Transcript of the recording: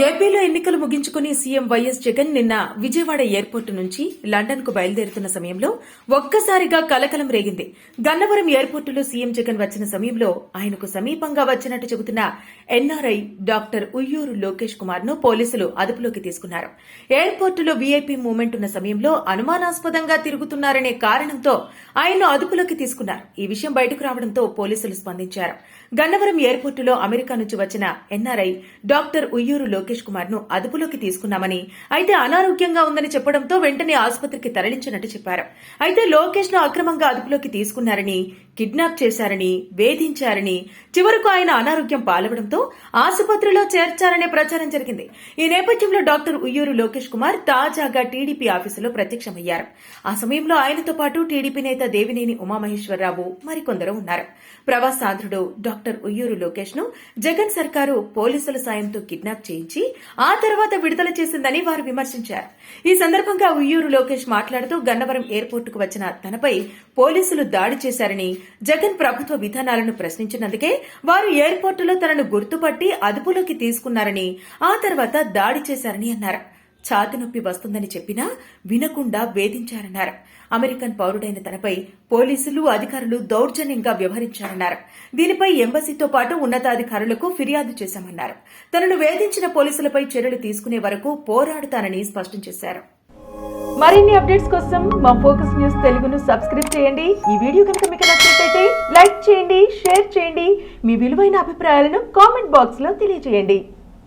ఏపీలో ఎన్నికలు ముగించుకుని సీఎం వైఎస్ జగన్ నిన్న విజయవాడ ఎయిర్పోర్టు నుంచి లండన్ కు బయలుదేరుతున్న సమయంలో ఒక్కసారిగా కలకలం రేగింది. గన్నవరం ఎయిర్పోర్టులో సీఎం జగన్ వచ్చిన సమయంలో ఆయనకు సమీపంగా వచ్చినట్టు చెబుతున్న ఎన్ఆర్ఐ డాక్టర్ ఉయ్యూరు లోకేష్ కుమార్ ను పోలీసులు అదుపులోకి తీసుకున్నారు. ఎయిర్పోర్టులో వీఐపీ మూవ్మెంట్ ఉన్న సమయంలో అనుమానాస్పదంగా తిరుగుతున్నారనే కారణంతో ఆయన్ను అదుపులోకి తీసుకున్నారు. ఈ విషయం బయటకు రావడంతో పోలీసులు స్పందించారు. గన్నవరం ఎయిర్పోర్టులో అమెరికా నుంచి వచ్చిన ఎన్ఆర్ఐ డాక్టర్ ఉయ్యూరు లోకేష్ కుమార్ ను అదుపులోకి తీసుకున్నామని, అయితే అనారోగ్యంగా ఉందని చెప్పడంతో వెంటనే ఆసుపత్రికి తరలించినట్టు చెప్పారు. అయితే లోకేష్ ను అక్రమంగా అదుపులోకి తీసుకున్నారని, కిడ్నాప్ చేశారని, వేధించారని, చివరకు ఆయన అనారోగ్యం పాలవడంతో ఆసుపత్రిలో చేర్చారనే ప్రచారం జరిగింది. ఈ నేపథ్యంలో డాక్టర్ ఉయ్యూరు లోకేష్ కుమార్ తాజాగా టీడీపీ ఆఫీసులో ప్రత్యక్షమయ్యారు. ఆ సమయంలో ఆయనతో పాటు టీడీపీ నేత దేవినేని ఉమామహేశ్వరరావు మరికొందరు ఉన్నారు. ప్రవాసాంధ్రుడు డాక్టర్ ఉయ్యూరు లోకేష్ ను జగన్ సర్కారు పోలీసుల సాయంతో కిడ్నాప్ చేయించి ఆ తర్వాత విడుదల చేసిందని వారు విమర్శించారు. ఈ సందర్భంగా ఉయ్యూరు లోకేష్ మాట్లాడుతూ గన్నవరం ఎయిర్పోర్టుకు వచ్చిన తనపై పోలీసులు దాడి చేశారని, జగన్ ప్రభుత్వ విధానాలను ప్రశ్నించినందుకే వారు ఎయిర్పోర్టులో తనను గుర్తుపట్టి అదుపులోకి తీసుకున్నారని, ఆ తర్వాత దాడి చేశారని అన్నారు. ఛాతి నొప్పి వస్తుందని చెప్పినా వినకుండా వేధించారన్నారు. అమెరికన్ పౌరుడైన తనపై పోలీసులు, అధికారులు దౌర్జన్యంగా వ్యవహరించారన్నారు. దీనిపై ఎంబసీతో పాటు ఉన్నతాధికారులకు ఫిర్యాదు చేశామన్నారు. తనను వేధించిన పోలీసులపై చర్యలు తీసుకునే వరకు పోరాడుతానని స్పష్టం చేశారు. మరిన్ని అప్డేట్స్ కోసం మా ఫోకస్ న్యూస్ తెలుగును సబ్స్క్రైబ్ చేయండి. ఈ వీడియో కనుక మీకు నచ్చినట్లయితే లైక్ చేయండి, షేర్ చేయండి. మీ విలువైన అభిప్రాయాలను కామెంట్ బాక్స్ లో తెలియజేయండి.